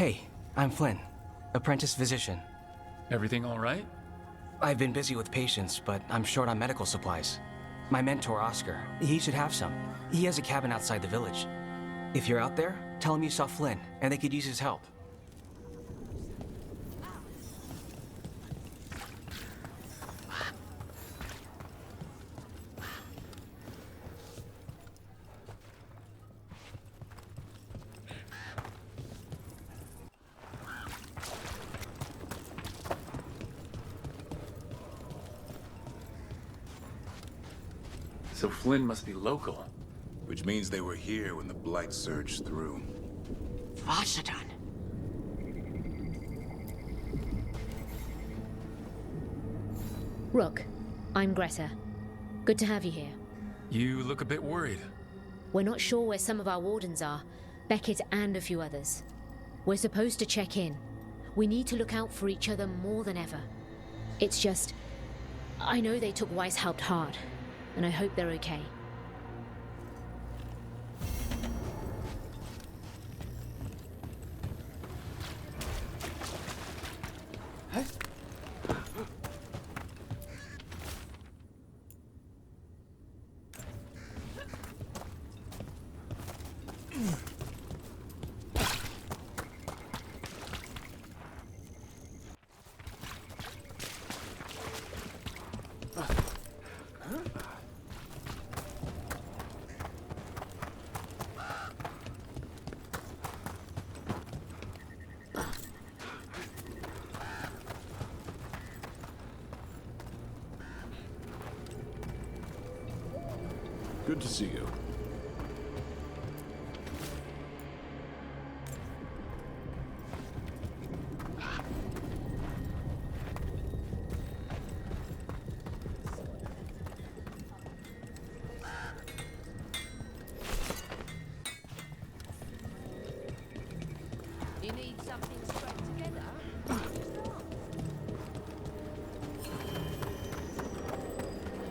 Hey, I'm Flynn, apprentice physician. Everything all right? I've been busy with patients, but I'm short on medical supplies. My mentor, Oscar, he should have some. He has a cabin outside the village. If you're out there, tell him you saw Flynn, and they could use his help. So Flynn must be local. Which means they were here when the Blight surged through. Vashadon. Rook, I'm Greta. Good to have you here. You look a bit worried. We're not sure where some of our wardens are, Beckett and a few others. We're supposed to check in. We need to look out for each other more than ever. It's just, I know they took Weishaupt hard, and I hope they're okay. Good to see you. You need something straight together?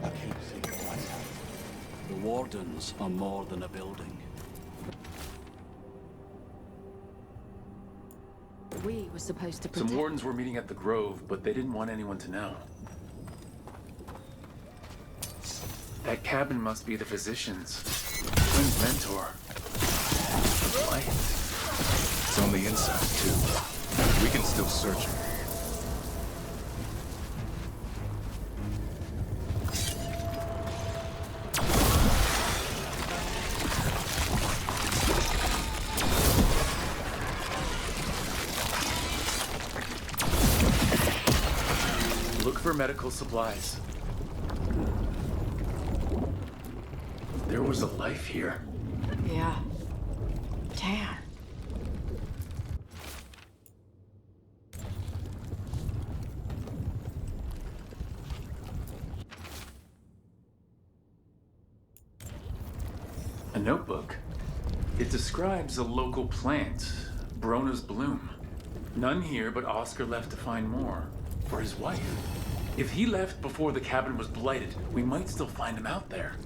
I keep seeing myself. The Wardens are more than a building. We were supposed to Some protect... wardens were meeting at the Grove, but they didn't want anyone to know. That cabin must be the physician's. Flynn's mentor. The Blight. It's on the inside, too. We can still search it. Look for medical supplies. There was a life here. Yeah. Damn. A notebook. It describes a local plant, Brona's bloom. None here, but Oscar left to find more. For his wife. If he left before the cabin was blighted, we might still find him out there.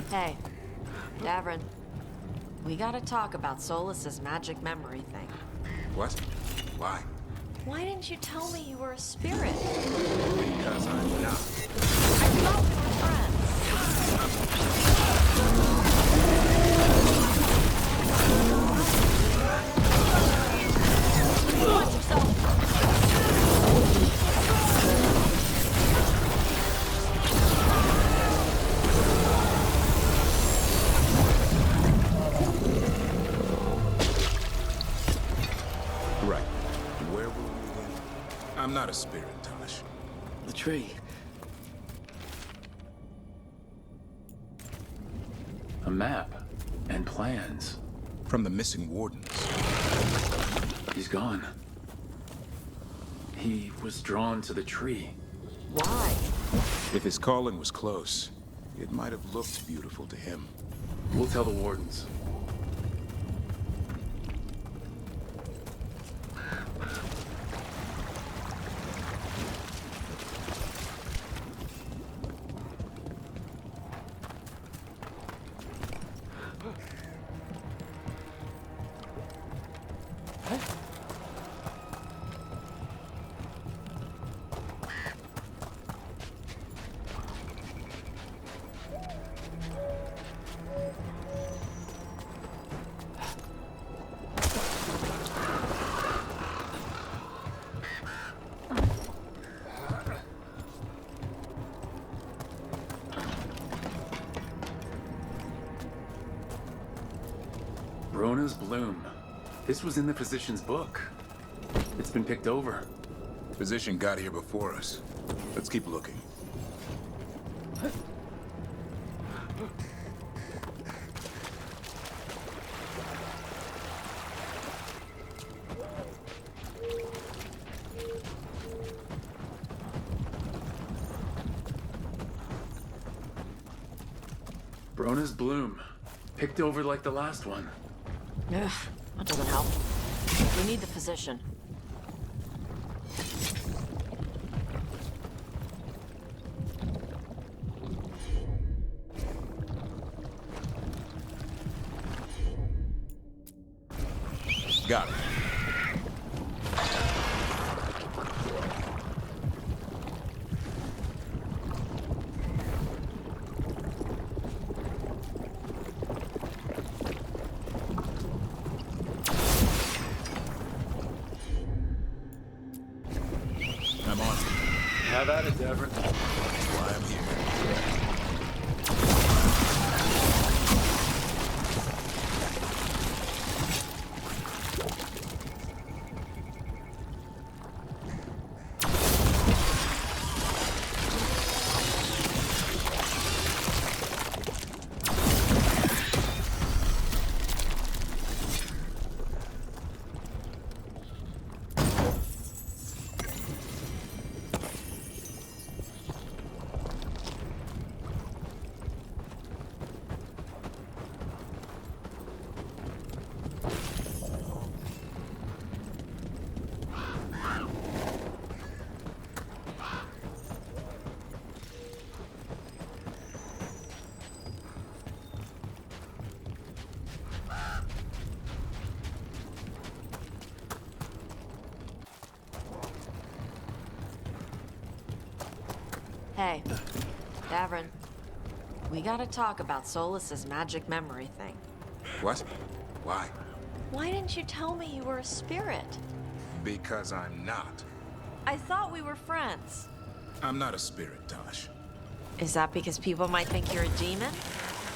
Hey, Davrin. We gotta talk about Solus's magic memory thing. What? Why? Why didn't you tell me you were a spirit? Because I'm not. I thought we were friends. Watch yourself. Right. Where were we again? I'm not a spirit, Tosh. The tree. A map and plans. From the missing wardens. He's gone. He was drawn to the tree. Why? If his calling was close, it might have looked beautiful to him. We'll tell the wardens. Brona's bloom. This was in the physician's book. It's been picked over. Physician got here before us. Let's keep looking. Brona's bloom. Picked over like the last one. Ugh, that doesn't help. We need the physician. Got it. I'm on. Have at it, Devon. That's why I'm here. Hey, Davrin. We gotta talk about Solas's magic memory thing. What? Why? Why didn't you tell me you were a spirit? Because I'm not. I thought we were friends. I'm not a spirit, Tosh. Is that because people might think you're a demon?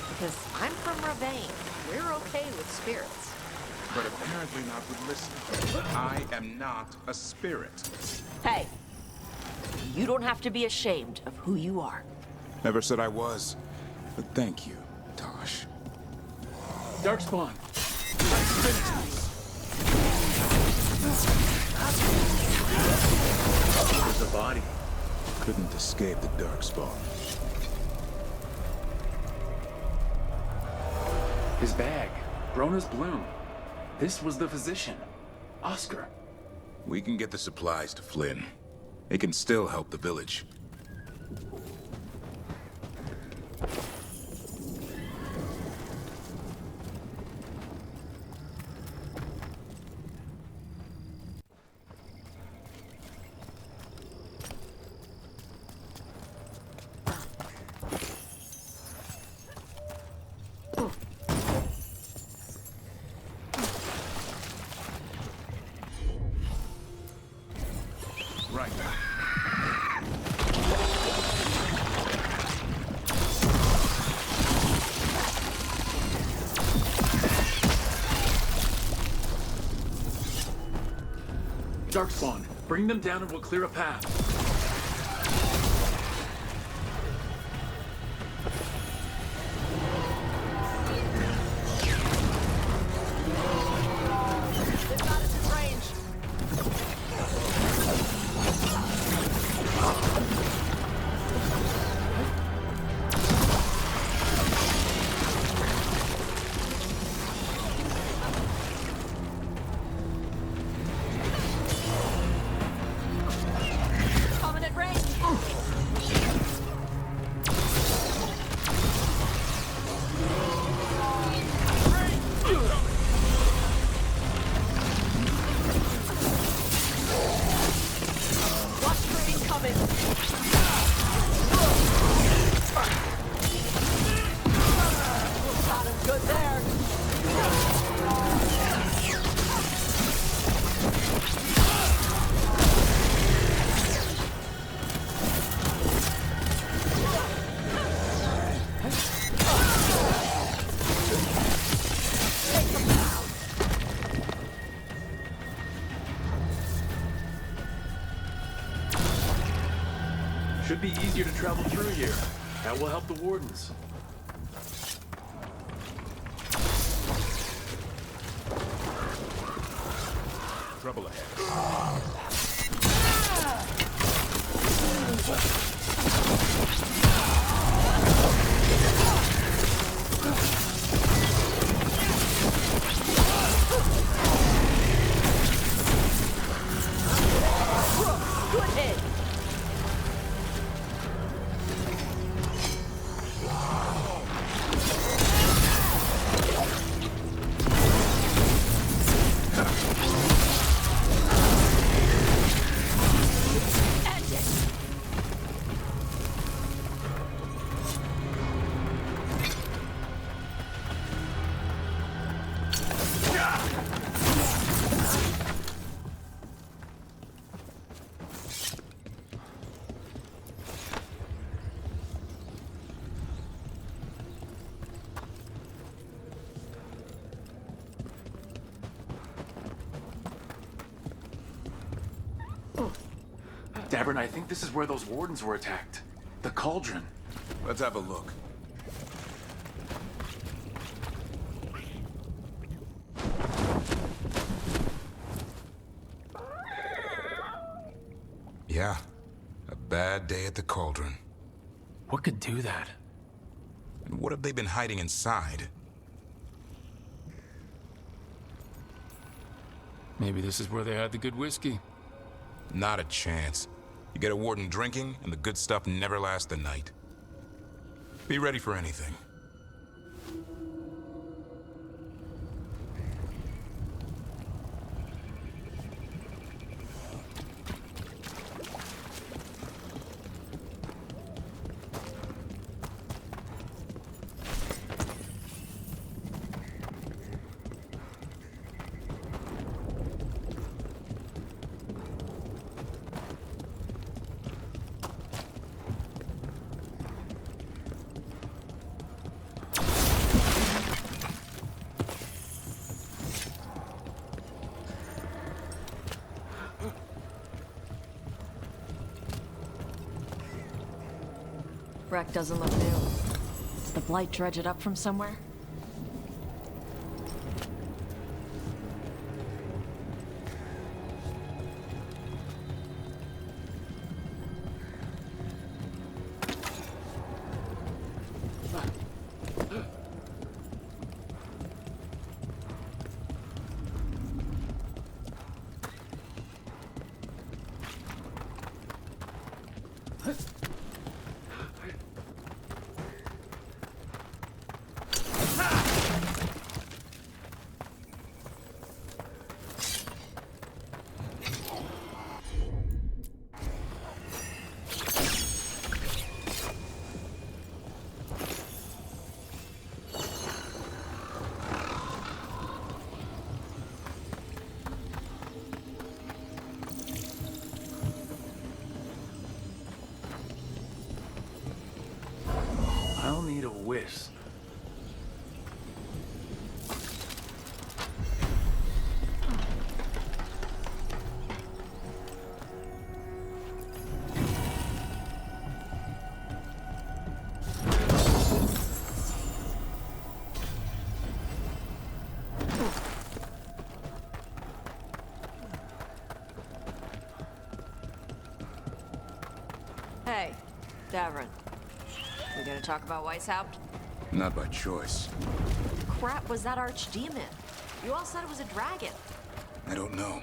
Because I'm from Ravane. We're okay with spirits. But apparently not with listening. I am not a spirit. Hey, you don't have to be ashamed of who you are. Never said I was. But thank you, Tosh. Darkspawn. There's a body. Couldn't escape the Darkspawn. His bag. Brona's bloom. This was the physician. Oscar. We can get the supplies to Flynn. It can still help the village. Right. Darkspawn. Bring them down and we'll clear a path. Should be easier to travel through here. That will help the wardens. Trouble ahead. Good hit. Davern, I think this is where those wardens were attacked. The cauldron. Let's have a look. Yeah, a bad day at the cauldron. What could do that? And what have they been hiding inside? Maybe this is where they had the good whiskey. Not a chance. You get a warden drinking, and the good stuff never lasts the night. Be ready for anything. Wreck doesn't look new. Did the Blight dredge it up from somewhere? I'll need a wisp. Hey, Davern. We gonna talk about Weishaupt? Not by choice. Crap was that archdemon? You all said it was a dragon. I don't know.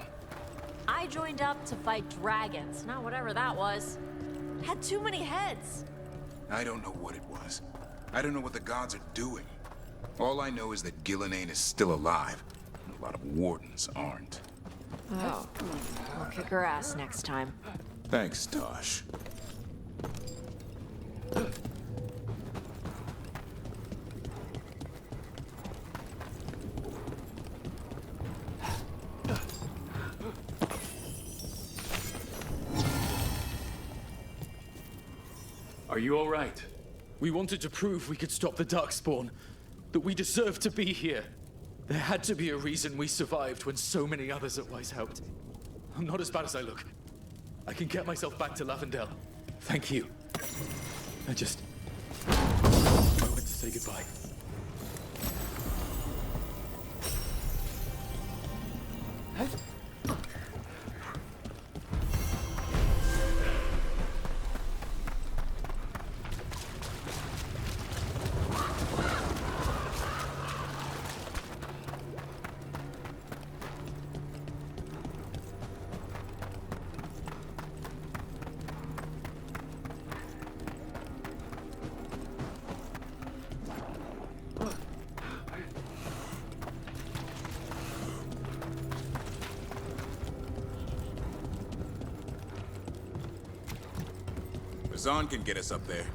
I joined up to fight dragons, not whatever that was. Had too many heads. I don't know what it was. I don't know what the gods are doing. All I know is that Gillenane is still alive. And a lot of wardens aren't. Oh, I'll kick her ass next time. Thanks, Tosh. Are you all right? We wanted to prove we could stop the Darkspawn, that we deserved to be here. There had to be a reason we survived when so many others at Weishaupt. I'm not as bad as I look. I can get myself back to Lavendel. Thank you. I went to say goodbye. Zahn can get us up there.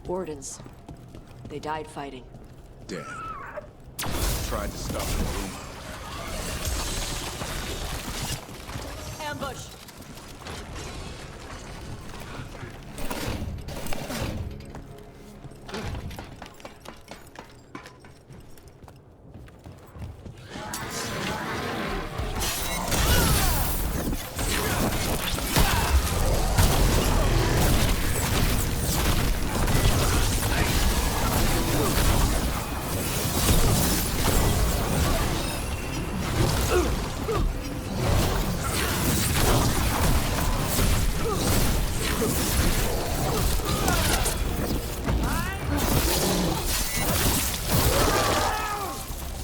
Wardens. They died fighting. Damn. Tried to stop the rumor. Ambush!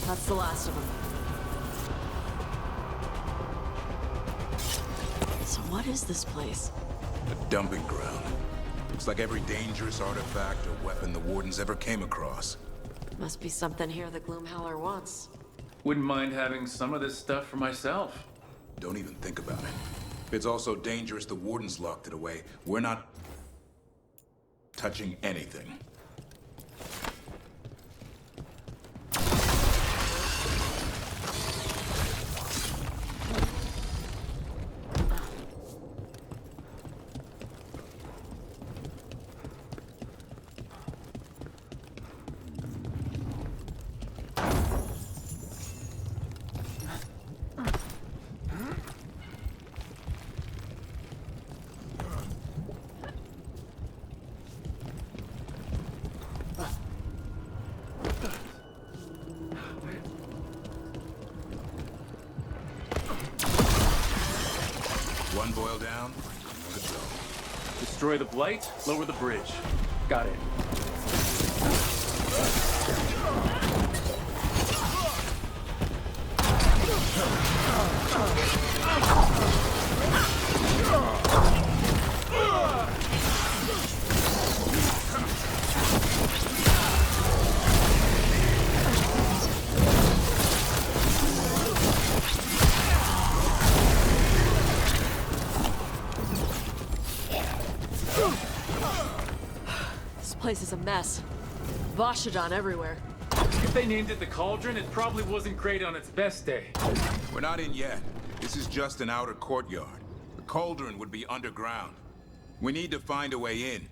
That's the last of them. So what is this place? A dumping ground. Looks like every dangerous artifact or weapon the Wardens ever came across. Must be something here the Gloomhowler wants. Wouldn't mind having some of this stuff for myself. Don't even think about it. If it's also dangerous the Wardens locked it away, we're not touching anything. One boil down, one to go. Destroy the blight, lower the bridge. Got it. This place is a mess. Voshadon everywhere. If they named it the Cauldron, it probably wasn't great on its best day. We're not in yet. This is just an outer courtyard. The cauldron would be underground. We need to find a way in.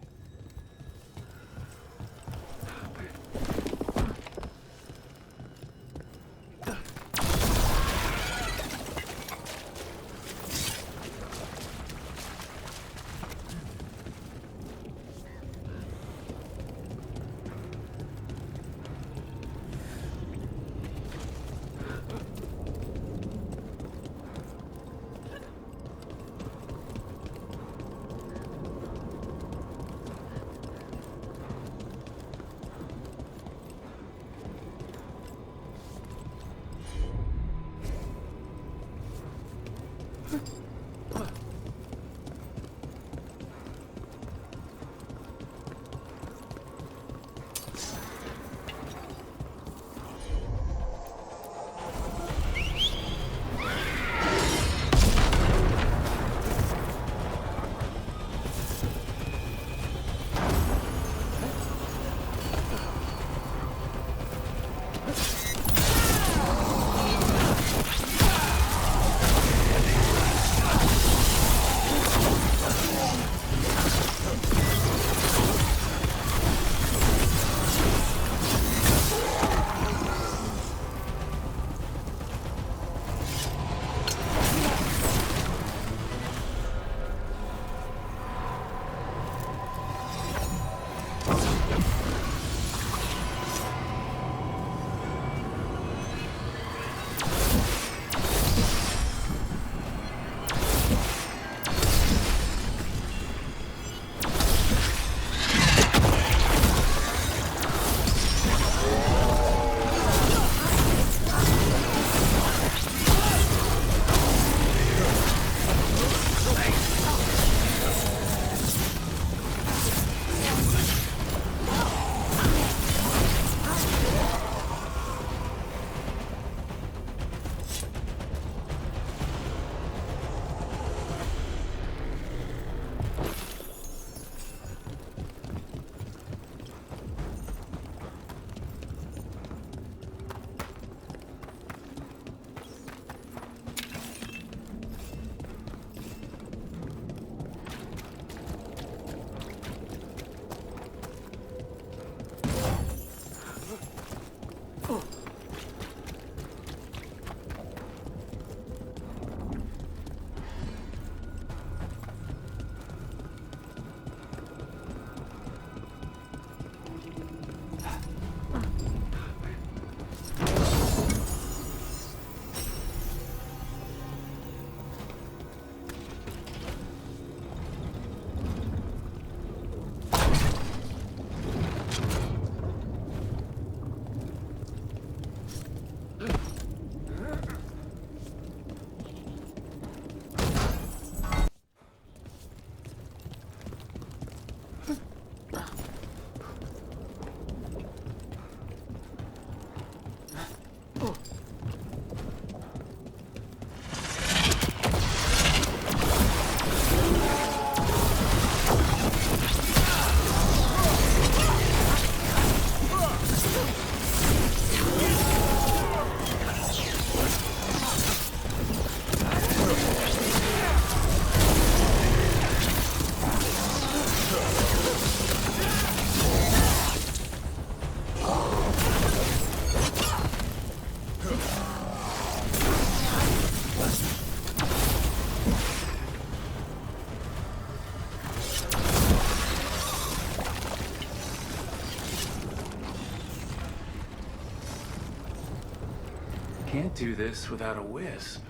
do this without a wisp.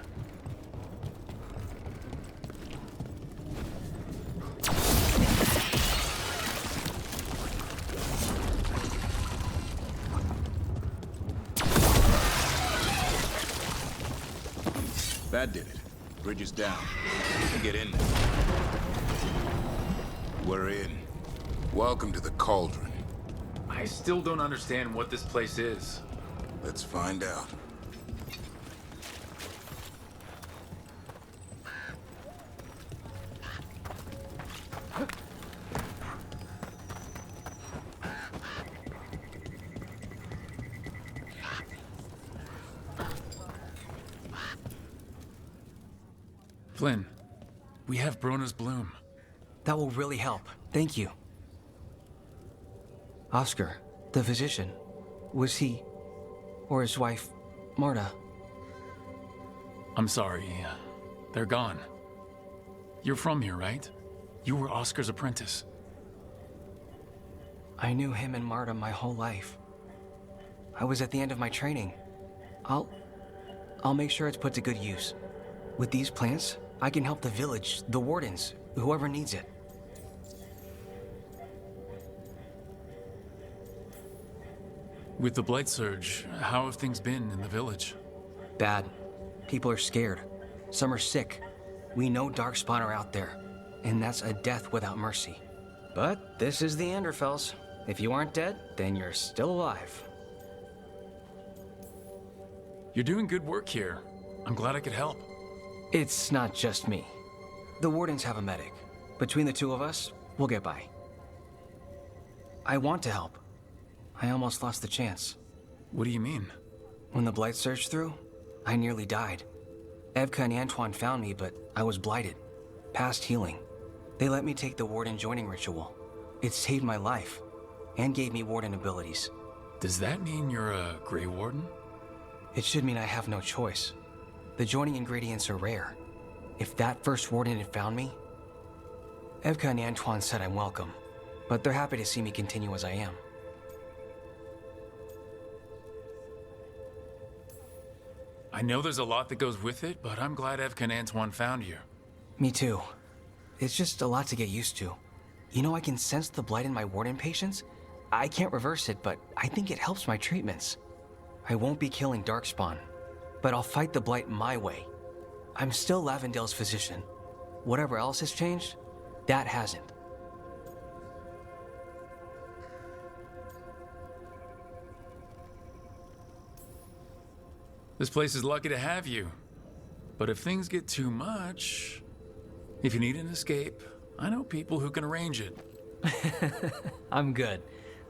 That did it. Bridge is down. Get in there. We're in. Welcome to the Cauldron. I still don't understand what this place is. Let's find out. Flynn, we have Brona's bloom. That will really help. Thank you. Oscar, the physician, was he, or his wife, Marta? I'm sorry, they're gone. You're from here, right? You were Oscar's apprentice. I knew him and Marta my whole life. I was at the end of my training. I'll make sure it's put to good use. With these plants, I can help the village, the wardens, whoever needs it. With the Blight Surge, how have things been in the village? Bad. People are scared. Some are sick. We know Darkspawn are out there, and that's a death without mercy. But this is the Anderfells. If you aren't dead, then you're still alive. You're doing good work here. I'm glad I could help. It's not just me. The wardens have a medic. Between the two of us, we'll get by. I want to help. I almost lost the chance. What do you mean? When the Blight surged through, I nearly died. Evka and Antoine found me, but I was blighted. Past healing. They let me take the Warden joining ritual. It saved my life, and gave me Warden abilities. Does that mean you're a Grey Warden? It should mean I have no choice. The joining ingredients are rare. If that first Warden had found me... Evka and Antoine said I'm welcome, but they're happy to see me continue as I am. I know there's a lot that goes with it, but I'm glad Evka and Antoine found you. Me too. It's just a lot to get used to. You know, I can sense the blight in my Warden patients. I can't reverse it, but I think it helps my treatments. I won't be killing Darkspawn, but I'll fight the blight my way. I'm still Lavendele's physician. Whatever else has changed, that hasn't. This place is lucky to have you. But if things get too much... If you need an escape, I know people who can arrange it. I'm good.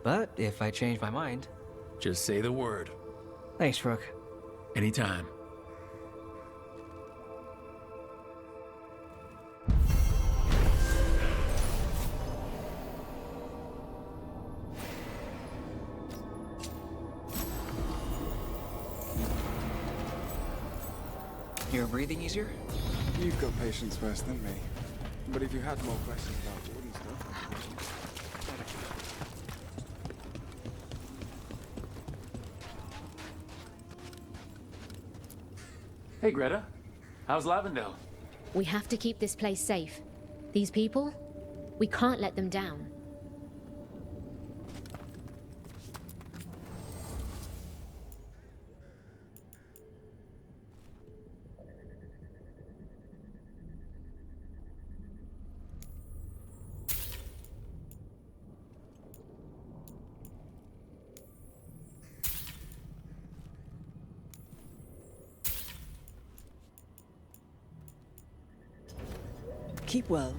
But if I change my mind... Just say the word. Thanks, Rook. Anytime. You're breathing easier? You've got patience worse than me. But if you had more questions about Warden stuff... Hey, Greta. How's Lavendele? We have to keep this place safe. These people, we can't let them down. Keep well.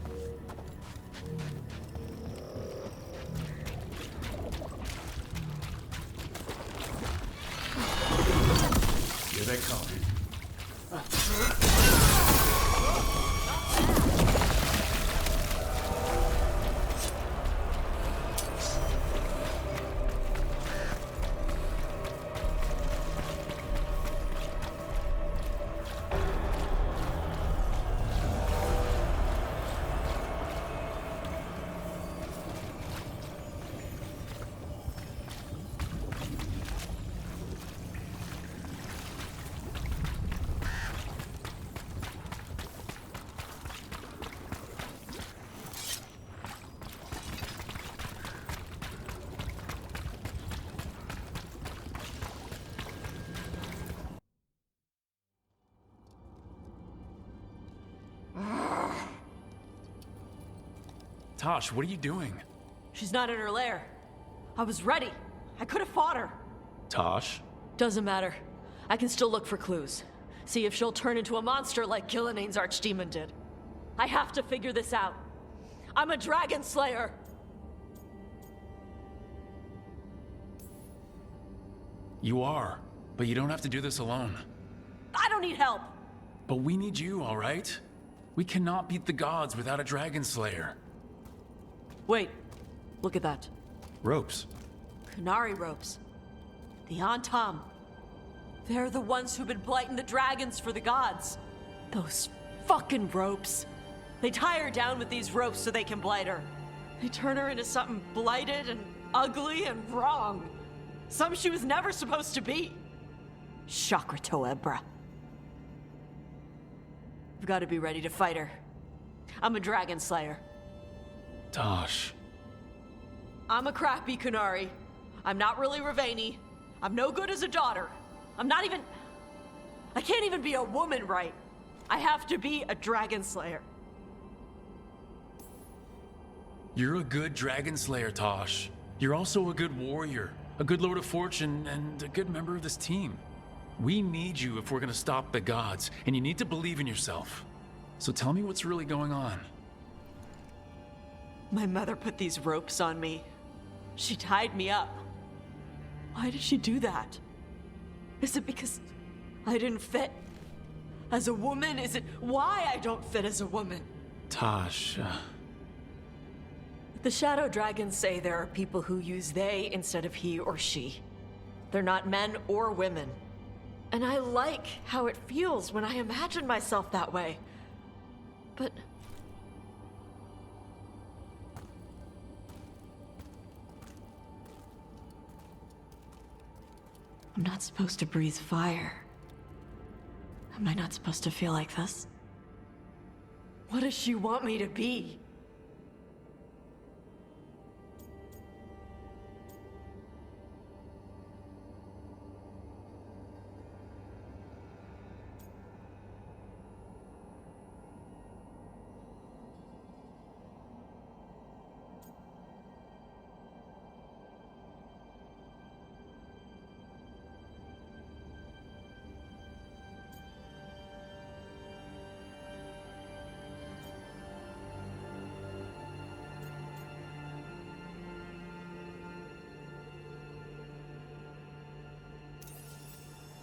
Here they come. Tosh, what are you doing? She's not in her lair. I was ready. I could have fought her. Tosh? Doesn't matter. I can still look for clues. See if she'll turn into a monster like Gillian's archdemon did. I have to figure this out. I'm a dragon slayer. You are, but you don't have to do this alone. I don't need help. But we need you, all right? We cannot beat the gods without a dragon slayer. Wait, look at that. Ropes. Kunari ropes. The Antam. They're the ones who've been blighting the dragons for the gods. Those fucking ropes. They tie her down with these ropes so they can blight her. They turn her into something blighted and ugly and wrong. Something she was never supposed to be. Chakra Toebra. I've got to be ready to fight her. I'm a dragon slayer. Tosh. I'm a crappy Kunari. I'm not really Ravani. I'm no good as a daughter. I'm not even... I can't even be a woman right. I have to be a dragon slayer. You're a good dragon slayer, Tosh. You're also a good warrior, a good Lord of Fortune, and a good member of this team. We need you if we're gonna stop the gods, and you need to believe in yourself. So tell me what's really going on. My mother put these ropes on me. She tied me up. Why did she do that? Is it because I didn't fit as a woman? Is it why I don't fit as a woman? Tosh, The shadow dragons say there are people who use they instead of he or she. They're not men or women. And I like how it feels when I imagine myself that way. But... I'm not supposed to breathe fire. Am I not supposed to feel like this? What does she want me to be?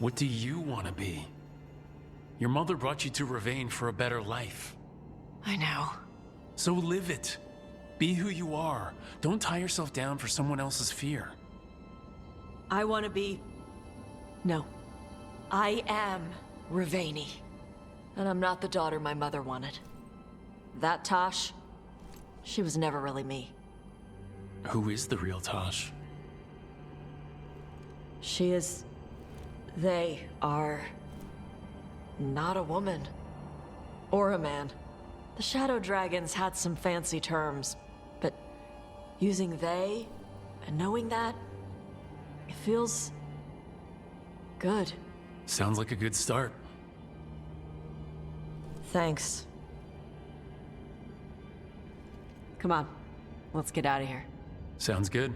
what do you want to be? Your mother brought you to Ravane for a better life. I know. So live it. Be who you are. Don't tie yourself down for someone else's fear. I want to be... No. I am Ravani. And I'm not the daughter my mother wanted. That Tosh, she was never really me. Who is the real Tosh? She is... They are... not a woman. Or a man. The Shadow Dragons had some fancy terms, but using they and knowing that, it feels... good. Sounds like a good start. Thanks. Come on, let's get out of here. Sounds good.